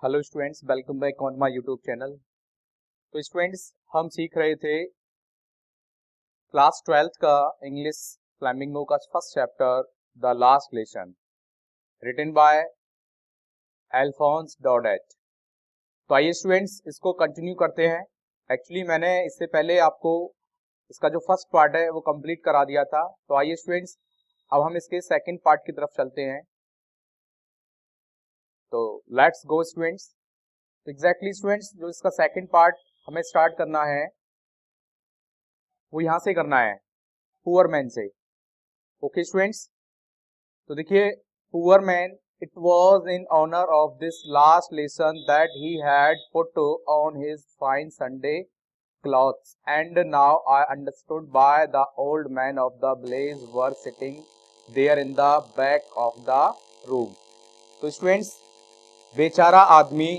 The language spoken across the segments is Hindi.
Hello students, welcome back on my YouTube channel. तो स्टूडेंट्स, हम सीख रहे थे क्लास 12th का इंग्लिश फ्लेमिंगो का first chapter the last lesson, written by Alphonse Daudet. तो आइए स्टूडेंट्स, इसको कंटिन्यू करते हैं। एक्चुअली मैंने इससे पहले आपको इसका जो फर्स्ट पार्ट है वो कंप्लीट करा दिया था। तो आइए स्टूडेंट्स, अब हम इसके सेकेंड पार्ट की तरफ चलते हैं। तो लेट्स गो स्टूडेंट्स। तो एग्जैक्टली स्टूडेंट्स, जो इसका सेकंड पार्ट हमें स्टार्ट करना है वो यहां से करना है, पुअर मैन से। ओके स्टूडेंट्स, तो देखिए, poor man, it was in honour of this last lesson that he had put on his fine Sunday clothes, and now I understood why the old man of the blaze were sitting there in the back of the room. तो स्टूडेंट्स, बेचारा आदमी,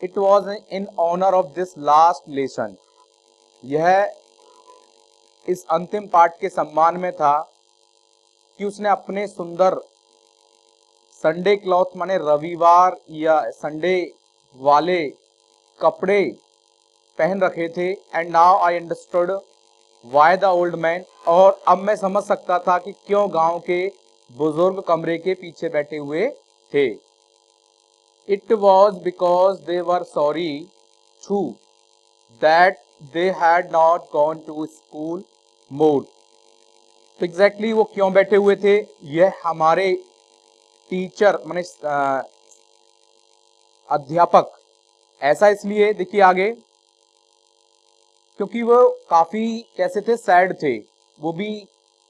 it was in honour of this last lesson, यह इस अंतिम पाठ के सम्मान में था कि उसने अपने सुंदर संडे क्लॉथ माने रविवार या संडे वाले कपड़े पहन रखे थे। And now I understood why the old man, और अब मैं समझ सकता था कि क्यों गांव के बुजुर्ग कमरे के पीछे बैठे हुए थे। It was because they were sorry too that they had not gone to school more. तो एग्जैक्टली वो क्यों बैठे हुए थे, यह हमारे टीचर माने अध्यापक ऐसा इसलिए, देखिए आगे, क्योंकि वो काफी कैसे थे, सैड थे, वो भी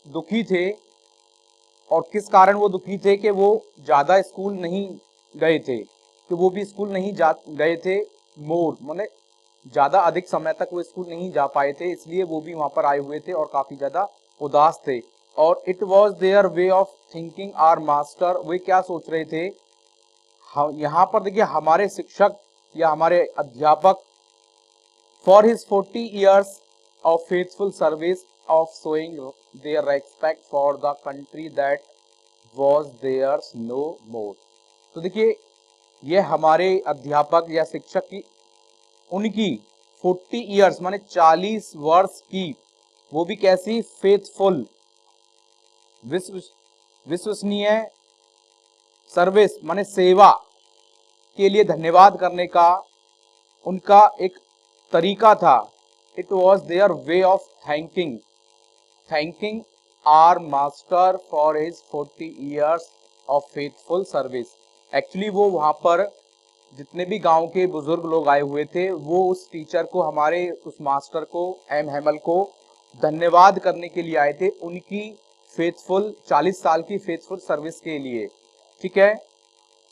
दुखी थे। और किस कारण वो दुखी थे कि वो ज्यादा स्कूल नहीं गए थे, कि वो भी स्कूल नहीं जा गए थे, मोर माने ज्यादा अधिक समय तक वो स्कूल नहीं जा पाए थे, इसलिए वो भी वहां पर आए हुए थे और काफी ज्यादा उदास थे। और it was their way of thinking our master, वे क्या सोच रहे थे, यहाँ पर देखिए हमारे शिक्षक या हमारे अध्यापक, for his 40 years of faithful service of showing their respect for the country that was theirs no more। तो देखिए, ये हमारे अध्यापक या शिक्षक की उनकी 40 years माने 40 वर्ष की, वो भी कैसी, फेथफुल, विश्वसनीय सर्विस माने सेवा के लिए धन्यवाद करने का उनका एक तरीका था। It was their way of thanking our master for his 40 years of faithful service. Actually वो वहां पर जितने भी गांव के बुजुर्ग लोग आए हुए थे, वो उस टीचर को, हमारे उस मास्टर को, एम हैमल को धन्यवाद करने के लिए आए थे, उनकी फेथफुल 40 साल की फेथफुल सर्विस के लिए। ठीक है,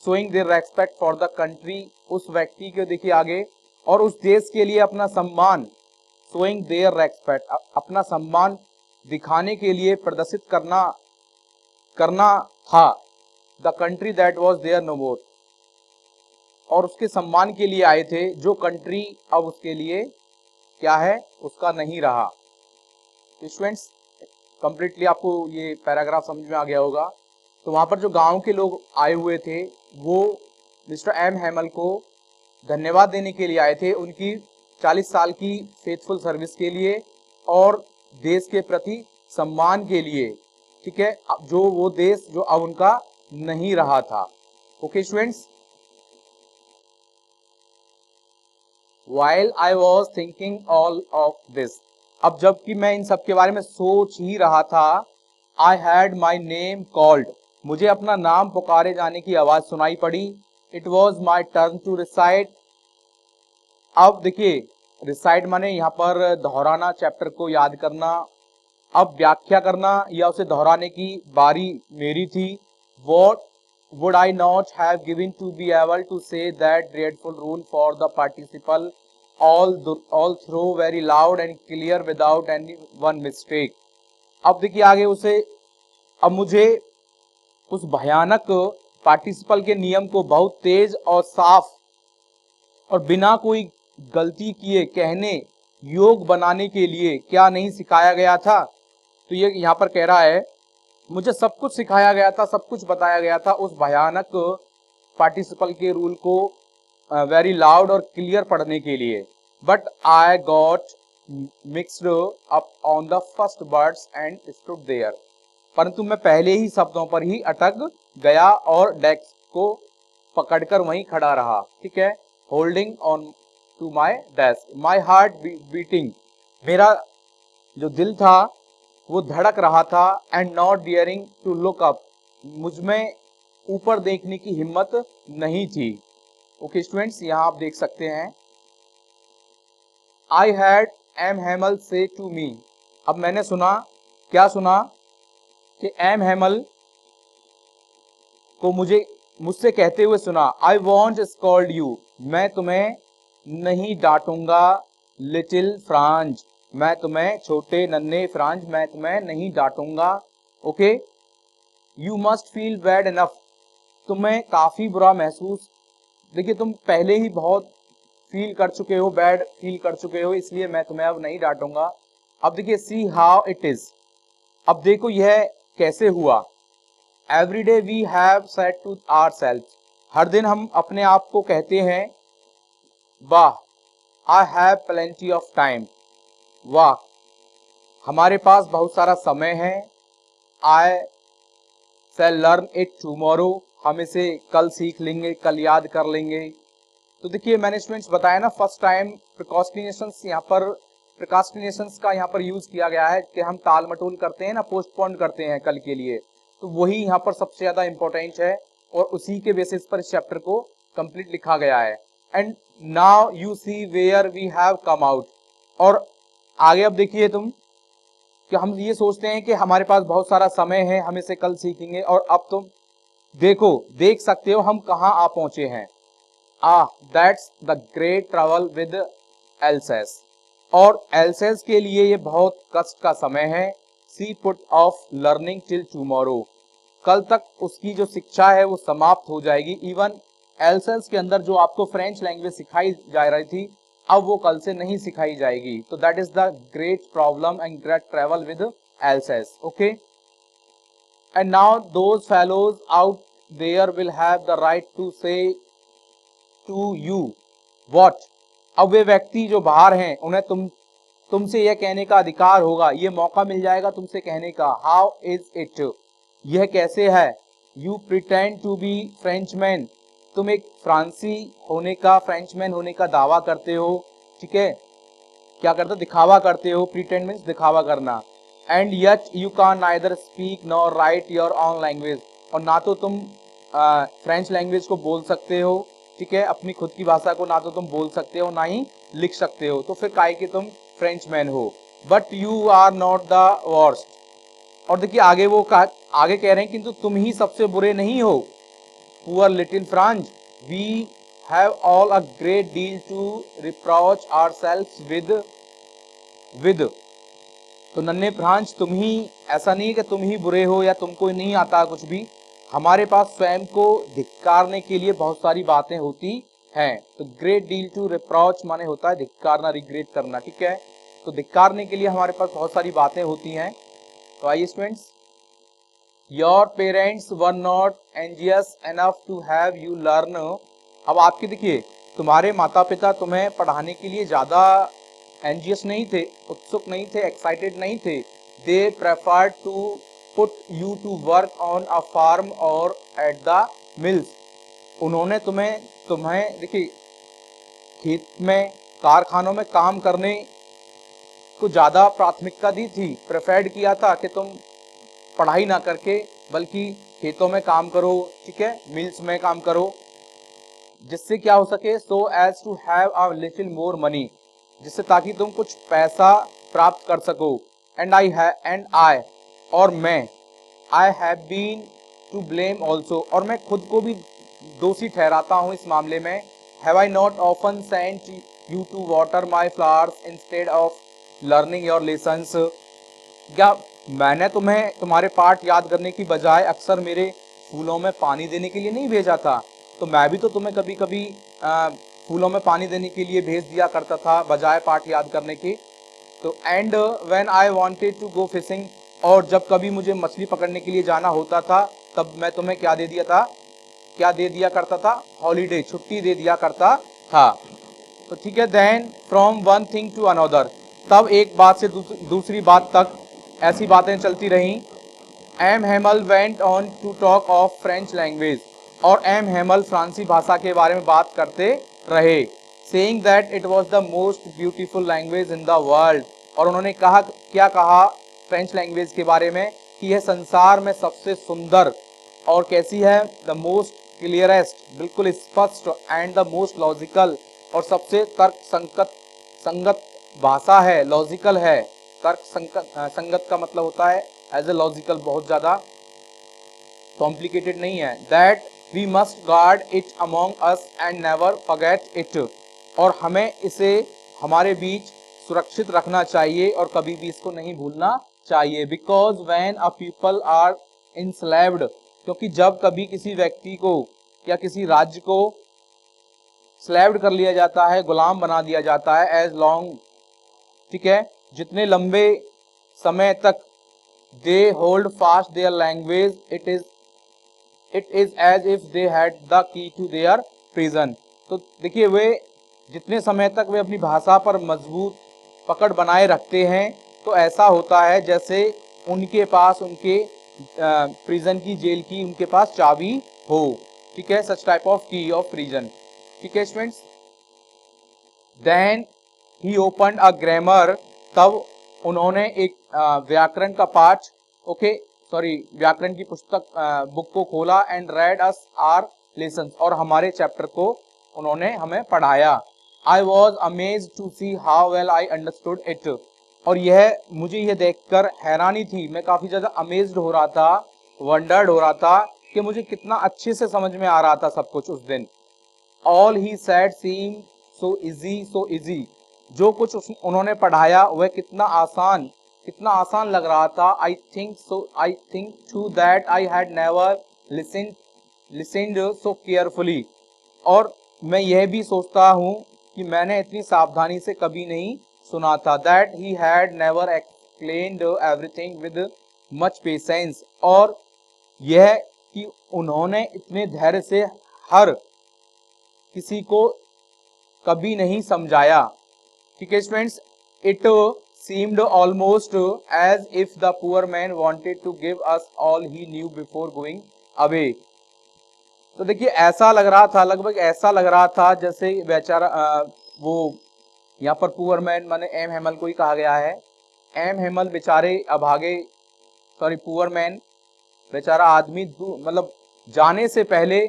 showing there respect for the country, उस व्यक्ति को देखिए आगे, और उस देश के लिए अपना सम्मान, शोइंग देयर रेस्पेक्ट, अपना सम्मान दिखाने के लिए, प्रदर्शित करना था, the country that was there no more, और उसके सम्मान के लिए आए थे, जो कंट्री अब उसके लिए क्या है, उसका नहीं रहा। स्टूडेंट्स, कंप्लीटली आपको ये पैराग्राफ समझ में आ गया होगा। तो वहां पर जो गांव के लोग आए हुए थे, वो मिस्टर एम हैमल को धन्यवाद देने के लिए आए थे, उनकी 40 साल की फेथफुल सर्विस के लिए और देश के प्रति सम्मान के लिए। ठीक है, जो वो देश जो अब उनका नहीं रहा था। Okay students, while I was thinking all of this, अब जबकि मैं इन सब के बारे में सोच ही रहा था, I had my name called, मुझे अपना नाम पुकारे जाने की आवाज सुनाई पड़ी। It was my turn to recite, अब देखिए रिसाइट माने यहाँ पर दोहराना, चैप्टर को याद करना, अब व्याख्या करना या उसे दोहराने की बारी मेरी थी। What would I not have given to be able to say that dreadful rule for the participle all through very loud and clear without any one mistake। अब देखिए आगे उसे, अब मुझे उस भयानक पार्टिसिपल के नियम को बहुत तेज और साफ और बिना कोई गलती किए कहने योग बनाने के लिए क्या नहीं सिखाया गया था। तो ये यहाँ पर कह रहा है, मुझे सब कुछ सिखाया गया था, सब कुछ बताया गया था उस भयानक पार्टिसिपल के रूल को वेरी लाउड और क्लियर पढ़ने के लिए, but I got mixed up on the first words and stood there. परंतु मैं पहले ही शब्दों पर ही अटक गया और डेस्क को पकड़कर वहीं खड़ा रहा। ठीक है, holding on to my desk, my heart beating, मेरा जो दिल था वो धड़क रहा था, and not daring to look up, मुझमें ऊपर देखने की हिम्मत नहीं थी। ओके स्टूडेंट्स, यहाँ आप देख सकते हैं, आई हैड एम हैमल से टू मी। अब मैंने सुना, क्या सुना कि एम हैमल को मुझसे कहते हुए सुना, आई वॉन्ट स्कॉल्ड यू, मैं तुम्हें नहीं डांटूंगा, लिटिल फ्रांज, मैं तुम्हें छोटे नन्हे फ्रांज, मैं तुम्हें नहीं डांटूंगा। Okay, you must feel bad enough, तुम्हें काफी बुरा महसूस, देखिए तुम पहले ही बहुत फील कर चुके हो, बैड फील कर चुके हो, इसलिए मैं तुम्हें अब नहीं डांटूंगा। अब देखिए, सी हाउ इट इज, अब देखो यह कैसे हुआ। Every day we have said to ourselves, हर दिन हम अपने आप को कहते हैं, वाह I have plenty of time, वाह हमारे पास बहुत सारा समय है, I shall learn it tomorrow, हम इसे कल सीख लेंगे, कल याद कर लेंगे। तो देखिए मैंने स्टूडेंट्स बताया ना, फर्स्ट टाइम प्रिकॉस्टिनेशंस यहाँ पर, प्रिकॉस्टिनेशंस का यहाँ पर यूज किया गया है कि हम टाल मटोल करते हैं ना, पोस्टपोन करते हैं कल के लिए, तो वही यहाँ पर सबसे ज्यादा इंपॉर्टेंट है और उसी के बेसिस पर इस चैप्टर को कंप्लीट लिखा गया है। And now you see where we have come out, और आगे अब देखिए तुम कि हम ये सोचते हैं कि हमारे पास बहुत सारा समय है, हम इसे कल सीखेंगे, और अब तुम देखो, देख सकते हो हम कहाँ आ पहुंचे हैं। That's the great travel with Alsace, और एल्सेस के लिए ये बहुत कष्ट का समय है। See put off learning till tomorrow, कल तक उसकी जो शिक्षा है वो समाप्त हो जाएगी। इवन एल्सेस के अंदर जो आपको फ्रेंच लैंग्वेज सिखाई जा रही थी, अब वो कल से नहीं सिखाई जाएगी। तो that is the great problem and great travel with Alsace. Okay, and now those fellows out there will have the right to say to you what, अब वे व्यक्ति जो बाहर हैं उन्हें तुमसे यह कहने का अधिकार होगा, ये मौका मिल जाएगा तुमसे कहने का। हाउ इज इट, यह कैसे है। You pretend to be Frenchman, तुम एक फ्रांसी होने का, फ्रेंचमैन होने का दावा करते हो। ठीक है, क्या करते हो, दिखावा करते हो, प्रिटेंड मीन्स दिखावा करना। And yet you can neither speak nor right your own language, और ना तो तुम फ्रेंच लैंग्वेज को बोल सकते हो, ठीक है, अपनी खुद की भाषा को ना तो तुम बोल सकते हो ना ही लिख सकते हो, तो फिर काहे कि तुम फ्रेंचमैन हो। But you are not the worst, और देखिए आगे वो आगे कह रहे हैं किंतु तुम ही सबसे बुरे नहीं हो। Poor little Franz, we have all a great deal to reproach ourselves with, तो नन्हे फ्रांज तुम ही, ऐसा नहीं कि तुम ही बुरे हो या तुमको नहीं आता कुछ भी, हमारे पास स्वयं को धिक्कारने के लिए बहुत सारी बातें होती हैं। तो ग्रेट डील टू रिप्रोच माने होता है धिक्कारना, रिग्रेट करना। ठीक है, तो धिक्कारने के लिए हमारे पास बहुत सारी बातें होती हैं। तो आइए students, your parents were not anxious enough to have you learn, अब आपके देखिए तुम्हारे माता पिता तुम्हें पढ़ाने के लिए ज्यादा एंजियस नहीं थे, उत्सुक नहीं थे, एक्साइटेड नहीं थे। They preferred to put you to work on a farm और एट द मिल्स, उन्होंने तुम्हें देखिए खेत में, कारखानों में काम करने को ज्यादा प्राथमिकता दी थी, प्रेफर्ड किया था कि तुम पढ़ाई ना करके बल्कि खेतों में काम करो, ठीक है, मिल्स में काम करो, जिससे क्या हो सके, so as to have a little more money, जिससे ताकि तुम कुछ पैसा प्राप्त कर सको। एंड आई और मैं, I have been to blame also, और मैं खुद को भी दोषी ठहराता हूं इस मामले में। Have I not often sent you to water my flowers instead of learning your lessons, क्या मैंने तुम्हें तुम्हारे पाठ याद करने की बजाय अक्सर मेरे फूलों में पानी देने के लिए नहीं भेजा था। तो मैं भी तो तुम्हें कभी कभी फूलों में पानी देने के लिए भेज दिया करता था बजाय पाठ याद करने के। तो and when I wanted to go fishing, और जब कभी मुझे मछली पकड़ने के लिए जाना होता था तब मैं तुम्हें क्या दे दिया था, क्या दे दिया करता था, हॉलीडे, छुट्टी दे दिया करता था। तो ठीक है, then from one thing to another, तब एक बात से दूसरी बात तक ऐसी बातें चलती रहीं। M Hamel went on to talk of French language, और एम हेमल फ्रांसी भाषा के बारे में बात करते रहे, saying that it was the most beautiful language in the world, और उन्होंने कहा, क्या कहा फ्रेंच लैंग्वेज के बारे में, कि यह संसार में सबसे सुंदर और कैसी है, द मोस्ट क्लियरेस्ट, बिल्कुल स्पष्ट, एंड द मोस्ट लॉजिकल, और सबसे तर्क संगत भाषा है, लॉजिकल है। तर्क संगत का मतलब होता है एज ए लॉजिकल, बहुत ज्यादा कॉम्प्लिकेटेड नहीं है। That we must guard it among us and never forget it, और हमें इसे हमारे बीच सुरक्षित रखना चाहिए और कभी भी इसको नहीं भूलना चाहिए। Because when a people are enslaved, क्योंकि जब कभी किसी व्यक्ति को या किसी राज्य को स्लेव्ड कर लिया जाता है, गुलाम बना दिया जाता है, एज लॉन्ग, ठीक है, जितने लंबे समय तक they hold fast their language, it is as if they had the key to their prison. तो देखिए, वे जितने समय तक वे अपनी भाषा पर मजबूत पकड़ बनाए रखते हैं, तो ऐसा होता है जैसे उनके पास उनके प्रिजन की, जेल की उनके पास चाबी हो। ठीक है, such type of key of prison. ठीक है students, then he opened a grammar, तब उन्होंने एक व्याकरण का पाठ, ओके सॉरी, व्याकरण की पुस्तक बुक को खोला, and read us our lessons, और हमारे चैप्टर को उन्होंने हमें पढ़ाया। I was amazed to see how well I understood it, और मुझे यह देखकर हैरानी थी, मैं काफी ज्यादा अमेज्ड हो रहा था, वंडर्ड हो रहा था कि मुझे कितना अच्छे से समझ में आ रहा था सब कुछ उस दिन। All he said seem so easy, जो कुछ उन्होंने पढ़ाया वह कितना आसान लग रहा था। I think too that I had never listened so carefully, और मैं यह भी सोचता हूँ कि मैंने इतनी सावधानी से कभी नहीं सुना था। That he had never explained everything with much patience, और यह कि उन्होंने इतने धैर्य से हर किसी को कभी नहीं समझाया। ठीक है students, it seemed almost as if the poor man wanted to give us all he knew before going away. तो देखिए, ऐसा लग रहा था, लगभग ऐसा लग रहा था जैसे बेचारा वो यहाँ पर पुअर मैन माने एम हेमल को ही कहा गया है। एम हेमल बेचारे अभागे, सॉरी पुअर मैन, बेचारा आदमी मतलब जाने से पहले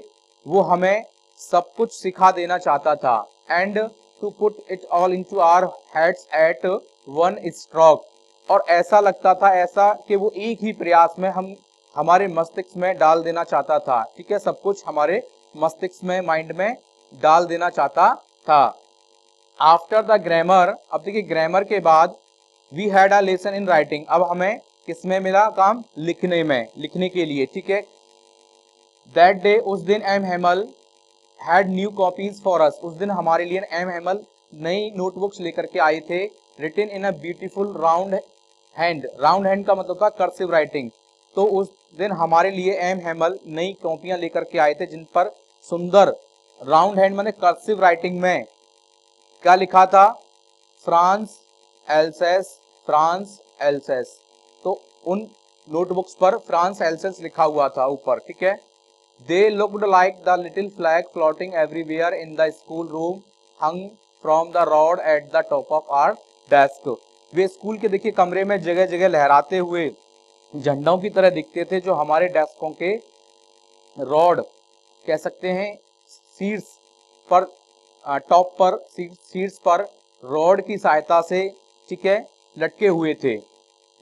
वो हमें सब कुछ सिखा देना चाहता था, and to put it all into our heads at one stroke, और ऐसा लगता था ऐसा कि वो एक ही प्रयास में हमारे मस्तिष्क में डाल देना चाहता था। ठीक है, सब कुछ हमारे मस्तिष्क में, माइंड में डाल देना चाहता था। आफ्टर द ग्रामर, अब देखिए ग्रामर के बाद we had a lesson in writing, अब हमें किसमें मिला काम, लिखने में, लिखने के लिए। ठीक है, दैट डे, उस दिन M Hamel had new copies for us, उस दिन हमारे लिए एम हेमल नई नोटबुक्स लेकर के आए थे। Written in a beautiful round hand, round hand का मतलब था कर्सिव राइटिंग, तो उस दिन हमारे लिए एम हेमल नई कॉपियां लेकर के आए थे जिन पर सुंदर राउंड हैंड माने कर्सिव राइटिंग में क्या लिखा था, फ्रांस एल्सेस, फ्रांस एल्सेस, तो उन नोटबुक्स पर फ्रांस एल्सेस लिखा हुआ था ऊपर। ठीक है, they looked like the little flag floating everywhere in the school room hung from the rod at the top of our desk, way school के देखिए कमरे में जगह जगह लहराते हुए झंडों की तरह दिखते थे, जो हमारे डेस्कों के रॉड कह सकते हैं, सीट्स पर, टॉप पर, सीट्स पर रॉड की सहायता से, ठीक है, लटके हुए थे।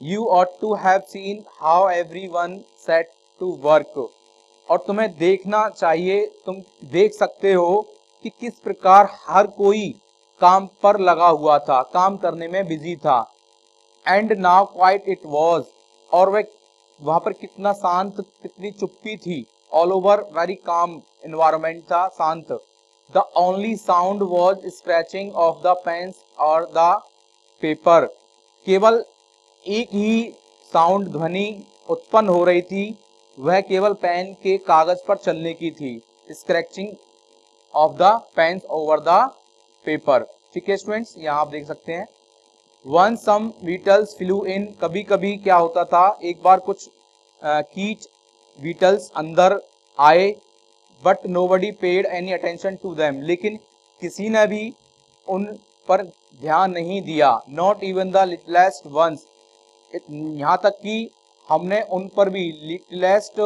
You ought to have seen how everyone set to work, और तुम्हें देखना चाहिए, तुम देख सकते हो कि किस प्रकार हर कोई काम पर लगा हुआ था, काम करने में बिजी था। And now quiet it was, और वहां पर कितना शांत, कितनी चुप्पी थी। All over very calm environment था, शांत। The only sound was scratching of the pens और द पेपर, केवल एक ही साउंड, ध्वनि उत्पन्न हो रही थी, वह केवल पेन के कागज पर चलने की थी। Scratching of the pens over the paper. ठीक है स्टूडेंट्स, यहाँ आप देख सकते हैं। One some beetles flew in, कभी कभी क्या होता था, एक बार कुछ कीट बीटल्स अंदर आए, but nobody paid any attention to them, लेकिन किसी ने भी उन पर ध्यान नहीं दिया। Not even the littlest ones, यहाँ तक कि हमने उन पर भी, लिटलेस्ट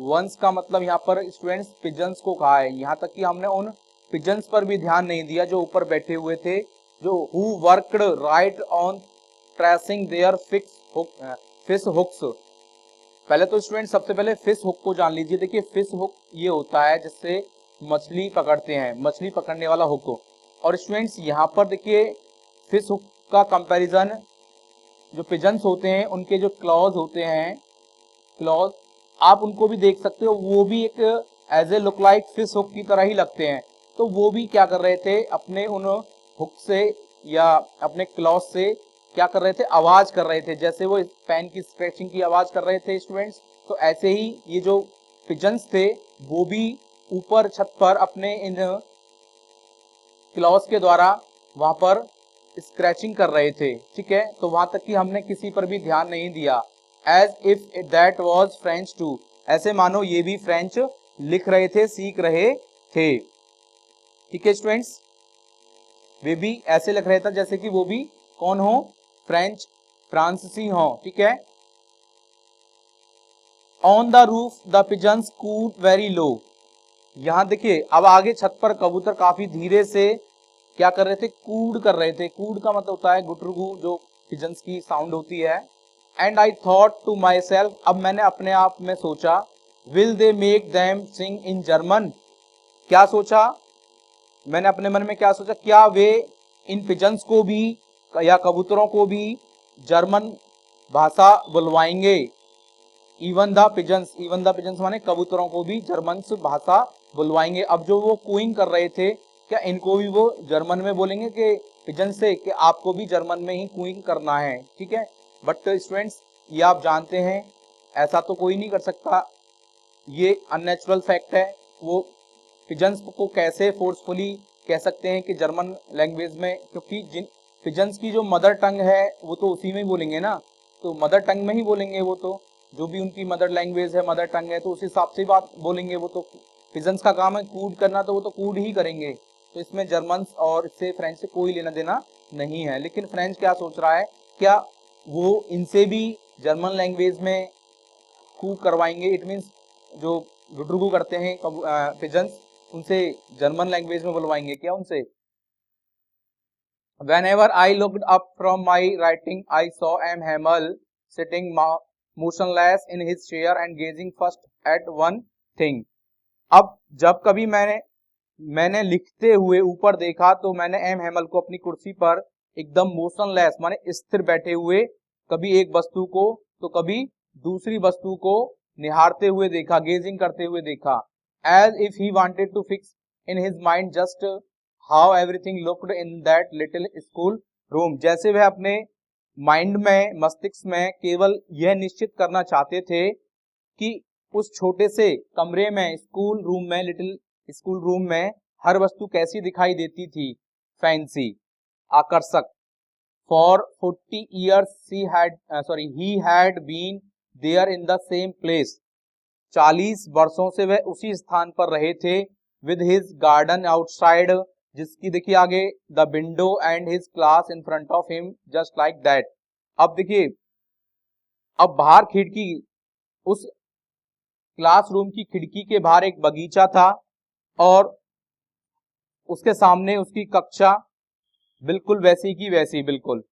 वंस का मतलब यहाँ पर स्टूडेंट्स पिजन्स को कहा है, यहाँ तक कि हमने उन पिजन्स पर भी ध्यान नहीं दिया जो ऊपर बैठे हुए थे, जो who worked right on tracing their fish hooks. पहले तो स्टूडेंट सबसे पहले फिश हुक को जान लीजिए। देखिए फिश हुक ये होता है जिससे मछली पकड़ते हैं, मछली पकड़ने वाला हुक। और स्टूडेंट्स यहाँ पर देखिए फिश हुक का कंपैरिजन, जो पिजन्स होते हैं उनके जो क्लॉज होते हैं, क्लॉज आप उनको भी देख सकते हो, वो भी एक as a look like fish hook की तरह ही लगते हैं। तो वो भी क्या कर रहे थे, अपने उन हुक से या अपने क्लॉज से क्या कर रहे थे, आवाज कर रहे थे, जैसे वो पेन की स्क्रैचिंग की आवाज कर रहे थे स्टूडेंट्स। तो ऐसे ही ये जो पिजन्स थे वो भी ऊपर छत पर अपने इन क्लॉज के द्वारा वहां पर स्क्रैचिंग कर रहे थे। ठीक है, तो वहां तक कि हमने किसी पर भी ध्यान नहीं दिया। As if that was French too, ऐसे मानो ये भी फ्रेंच लिख रहे थे, सीख रहे थे। ठीक है स्टूडेंट्स, वे भी ऐसे लग रहा था जैसे कि वो भी कौन हो, फ्रेंच फ्रांसीसी हो। ठीक है। On the roof the pigeons cooed very low, यहां देखिए अब आगे छत पर कबूतर काफी धीरे से क्या कर रहे थे, कूड कर रहे थे। कूड का मतलब होता है गुटरुगु, जो पिजन्स की साउंड होती है। And I thought to myself, अब मैंने अपने आप में सोचा, will they make them sing in German, क्या सोचा मैंने अपने मन में, क्या सोचा, क्या वे इन पिजन्स को भी या कबूतरों को भी जर्मन भाषा बुलवाएंगे। इवन द पिजन्स माने कबूतरों को भी जर्मन भाषा बुलवाएंगे। अब जो वो कूइंग कर रहे थे, क्या इनको भी वो जर्मन में बोलेंगे कि पिजन से, कि आपको भी जर्मन में ही कूइंग करना है। ठीक है, बट स्टूडेंट्स ये आप जानते हैं ऐसा तो कोई नहीं कर सकता, ये अननेचुरल फैक्ट है। वो पिजन्स को कैसे फोर्सफुली कह सकते हैं कि जर्मन लैंग्वेज में, क्योंकि जिन पिजन्स की जो मदर टंग है वो तो उसी में ही बोलेंगे ना, तो मदर टंग में ही बोलेंगे वो, तो जो भी उनकी मदर लैंग्वेज है, मदर टंग है, तो उस हिसाब से बात बोलेंगे वो। तो पिजन्स का काम है कूड करना, तो वो तो कूड ही करेंगे। तो इसमें जर्मन और इससे फ्रेंच से कोई लेना देना नहीं है। लेकिन फ्रेंच क्या सोच रहा है, क्या वो इनसे भी जर्मन लैंग्वेज में कू करवाएंगे, इट मीन्स जो गुडरुगु करते हैं पिजन्स, उनसे जर्मन लैंग्वेज में बुलवाएंगे क्या उनसे। Whenever I looked up from my writing, I saw M. Hamel sitting motionless in his chair and gazing first at one thing. अब जब कभी मैंने लिखते हुए ऊपर देखा तो मैंने एम हेमल को अपनी कुर्सी पर एकदम मोशनलेस माने स्थिर बैठे हुए, कभी एक वस्तु को तो कभी दूसरी वस्तु को निहारते हुए देखा, गेजिंग करते हुए देखा। As if he wanted to fix in his mind just how everything looked in that little school room, जैसे वह अपने माइंड में, मस्तिष्क में केवल यह निश्चित करना चाहते थे कि उस छोटे से कमरे में, स्कूल रूम में, लिटिल स्कूल रूम में हर वस्तु कैसी दिखाई देती थी, फैंसी, आकर्षक। For 40 years he had been there in the same place, 40 वर्षों से वह उसी स्थान पर रहे थे। विद हिज गार्डन आउटसाइड, जिसकी देखिए आगे the window and his class in front of him just like that. अब देखिए, अब बाहर खिड़की, उस क्लासरूम की खिड़की के बाहर एक बगीचा था और उसके सामने उसकी कक्षा बिल्कुल वैसी की वैसी, बिल्कुल।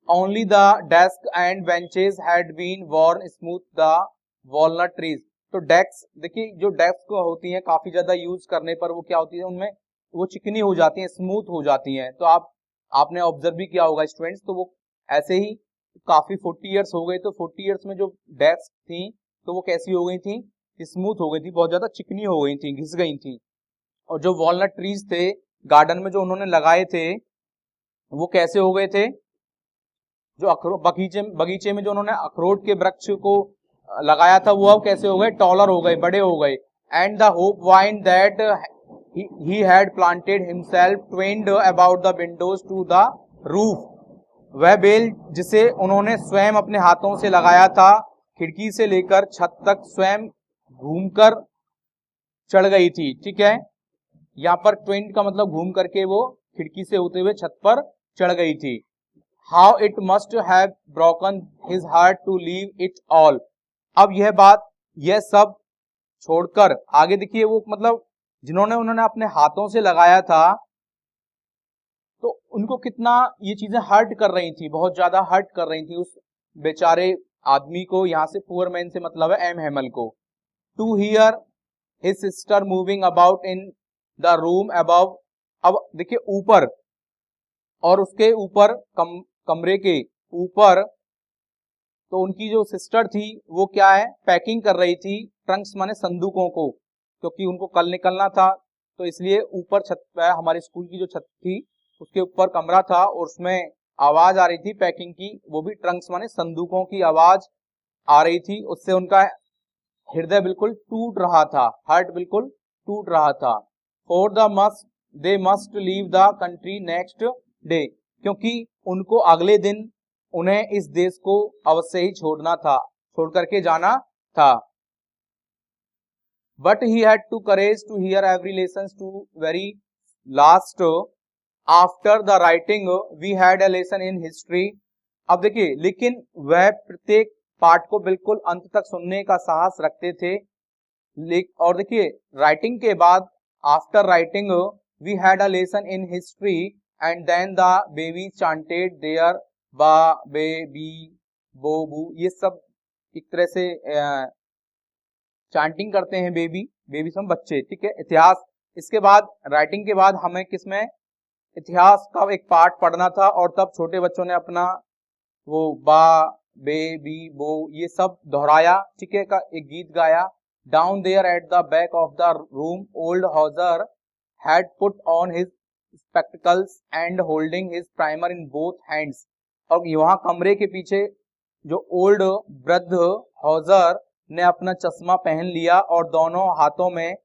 Only the desk and benches had been worn smooth the walnut trees. तो डेस्क देखिए, जो डेस्क होती हैं काफी ज्यादा यूज करने पर वो क्या होती है, उनमें वो चिकनी हो जाती हैं, स्मूथ हो जाती हैं। तो आपने ऑब्जर्व भी किया होगा स्टूडेंट्स, तो वो ऐसे ही काफी 40 इयर्स हो गए, तो 40 इयर्स में जो डेस्क थी तो वो कैसी हो गई थी, स्मूथ हो गई थी, बहुत ज्यादा चिकनी हो गई थी, घिस गई थी। और जो वॉलनट ट्रीज थे गार्डन में जो उन्होंने लगाए थे वो कैसे हो गए थे, जो बगीचे में जो उन्होंने अखरोट के वृक्ष को लगाया था वो अब कैसे हो गए, टॉलर हो गए, बड़े हो गए। And the hope wine that he had planted himself twined about the windows to the roof। वह बेल जिसे उन्होंने स्वयं अपने हाथों से लगाया था, खिड़की से लेकर छत तक स्वयं घूमकर चढ़ गई थी। ठीक है, यहाँ पर ट्विंड का मतलब घूम करके वो खिड़की से होते हुए छत पर चढ़ गई थी। How it must have broken his heart to leave it all. अब यह बात, यह सब छोड़कर आगे देखिए, वो मतलब उन्होंने अपने हाथों से लगाया था, तो उनको कितना ये चीजें हर्ट कर रही थी, बहुत ज्यादा हर्ट कर रही थी उस बेचारे आदमी को। यहां से पुअर मैन से मतलब है एम हेमल को। To hear his sister moving about in the room above. अब देखिए ऊपर, और उसके ऊपर कमरे के ऊपर, तो उनकी जो सिस्टर थी वो क्या है, पैकिंग कर रही थी ट्रंक्स माने संदूकों को, क्योंकि उनको कल निकलना था। तो इसलिए ऊपर छत पे, हमारे स्कूल की जो छत थी उसके ऊपर कमरा था और उसमें आवाज आ रही थी पैकिंग की, वो भी ट्रंक्स माने संदूकों की आवाज आ रही थी। उससे उनका हृदय बिल्कुल टूट रहा था, हार्ट बिल्कुल टूट रहा था। For the must they must leave the country next day, क्योंकि उनको अगले दिन उन्हें इस देश को अवश्य ही छोड़ना था, छोड़ करके जाना था। But he had to courage to hear every lesson to very last. After the writing we had a lesson in history. अब देखिए, लेकिन वह प्रत्येक पाठ को बिल्कुल अंत तक सुनने का साहस रखते थे। और देखिए राइटिंग के बाद, after writing we had a lesson in history and then the baby chanted their ba be B बो बू, ये सब एक तरह से चांटिंग करते हैं। बेबी, बेबी सब बच्चे, ठीक है। इतिहास, इसके बाद राइटिंग के बाद हमें किसमें, इतिहास का एक पार्ट पढ़ना था, और तब छोटे बच्चों ने अपना वो बा बे बी बो ये सब दोहराया, ठीक है, का एक गीत गाया। Down there at the back of the room old Hauser had put on his spectacles and holding his primer in both hands। और वहां कमरे के पीछे जो ओल्ड वृद्ध हॉजर ने अपना चश्मा पहन लिया और दोनों हाथों में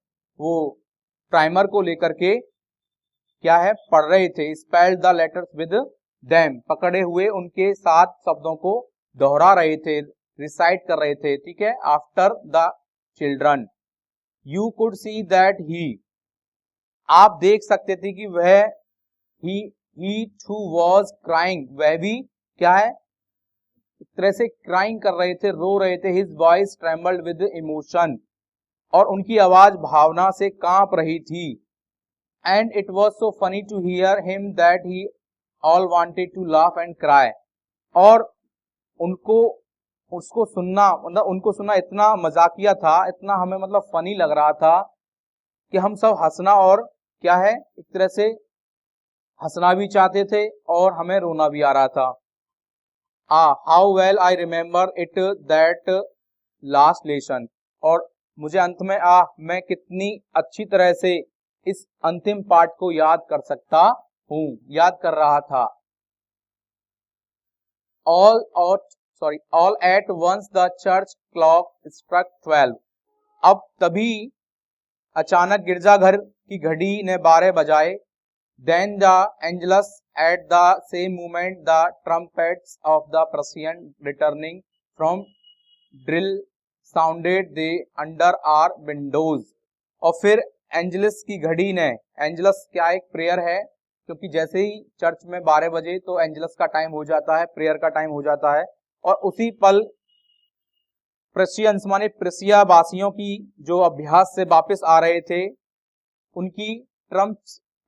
वो प्राइमर को लेकर के क्या है, पढ़ रहे थे। Spelled the letters with them, पकड़े हुए उनके साथ शब्दों को दोहरा रहे थे, रिसाइट कर रहे थे, ठीक है। After the children you could see that he, आप देख सकते थे कि वह he too was crying, वह भी क्या है, एक तरह से क्राइंग कर रहे थे, रो रहे थे। his voice trembled with emotion, और उनकी आवाज भावना से कांप रही थी। and it was so funny to hear him that he all wanted to laugh and cry, और उनको उसको सुनना, मतलब उनको सुनना इतना मजाकिया था, इतना हमें मतलब फनी लग रहा था कि हम सब हंसना और क्या है, एक तरह से हंसना भी चाहते थे और हमें रोना भी आ रहा था। How well I remember it that last lesson, और मुझे अंत में मैं कितनी अच्छी तरह से इस अंतिम पाठ को याद कर सकता हूं, याद कर रहा था। All at once the church clock struck 12। अब तभी अचानक गिरजाघर की घड़ी ने 12 बजाए। Then the Angelus, at the same moment the trumpets of the Prussian returning from drill sounded they under our windows। और फिर एंजलस की घड़ी ने, एंजलस क्या एक प्रेयर है, क्योंकि जैसे ही चर्च में 12 बजे तो एंजलस का टाइम हो जाता है, प्रेयर का टाइम हो जाता है। और उसी पल प्रेसियंस माने प्रेसिया वासियों की जो अभ्यास से वापस आ रहे थे, उनकी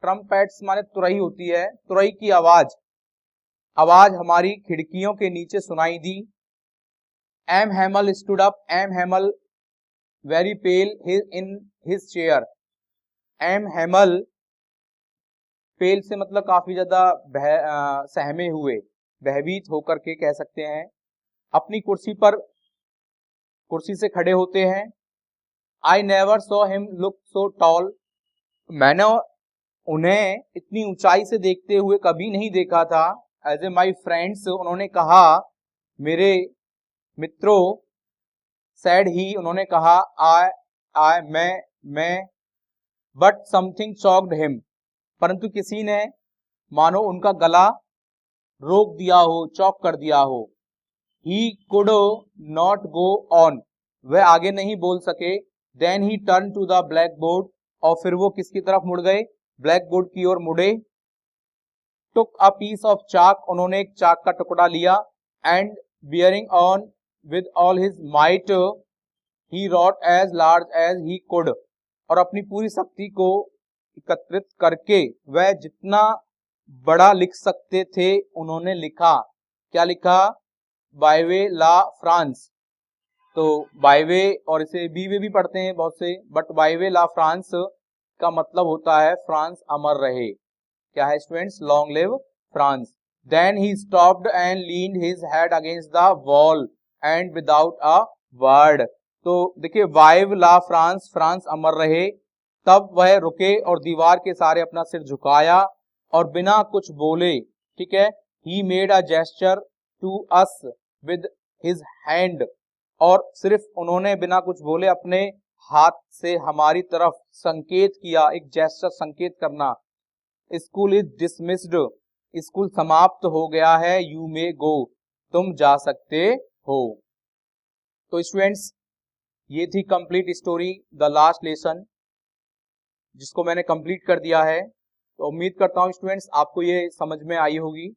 ट्रम्पेट्स माने तुरही होती है, तुरही की आवाज हमारी खिड़कियों के नीचे सुनाई दी। M Hamel stood up, M Hamel very pale in his chair. M Hamel, pale से मतलब काफी ज्यादा सहमे हुए, भयभीत होकर के कह सकते हैं, अपनी कुर्सी से खड़े होते हैं। I never saw him look so tall, मैंने उन्हें इतनी ऊंचाई से देखते हुए कभी नहीं देखा था। एज ए माई फ्रेंड्स, उन्होंने कहा, मेरे मित्रों, said he, उन्होंने कहा I मैं but something choked him, परंतु किसी ने मानो उनका गला रोक दिया हो, चौक कर दिया हो। He could not go on, वह आगे नहीं बोल सके। Then he turned to the blackboard, और फिर वो किसकी तरफ मुड़ गए? ब्लैकबोर्ड की ओर मुड़े। Took a piece of chalk, उन्होंने एक चाक का टुकड़ा लिया। And bearing on with all his might, he wrote as large as he could, और अपनी पूरी शक्ति को एकत्रित करके वह जितना बड़ा लिख सकते थे उन्होंने लिखा। क्या लिखा? बाय वे ला फ्रांस। तो बाय वे, और इसे बी वे भी पढ़ते हैं बहुत से, बट बाय वे ला फ्रांस का मतलब होता है फ्रांस अमर रहे। क्या है students? Long live France. Then he stopped and leaned his head against the wall and without a word. तो देखिए, वाइव ला फ्रांस, फ्रांस अमर रहे। तब वह रुके और दीवार के सहारे अपना सिर झुकाया और बिना कुछ बोले, ठीक है, he made a gesture to us with his hand, और सिर्फ उन्होंने बिना कुछ बोले अपने हाथ से हमारी तरफ संकेत किया। एक जेस्चर, संकेत करना। स्कूल इज डिसमिस्ड, स्कूल समाप्त हो गया है। यू मे गो, तुम जा सकते हो। तो स्टूडेंट्स, ये थी complete story, the last lesson, जिसको मैंने कंप्लीट कर दिया है। तो उम्मीद करता हूँ स्टूडेंट्स आपको ये समझ में आई होगी।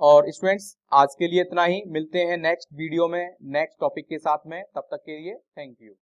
और स्टूडेंट्स, आज के लिए इतना ही। मिलते हैं नेक्स्ट वीडियो में नेक्स्ट टॉपिक के साथ में। तब तक के लिए थैंक यू।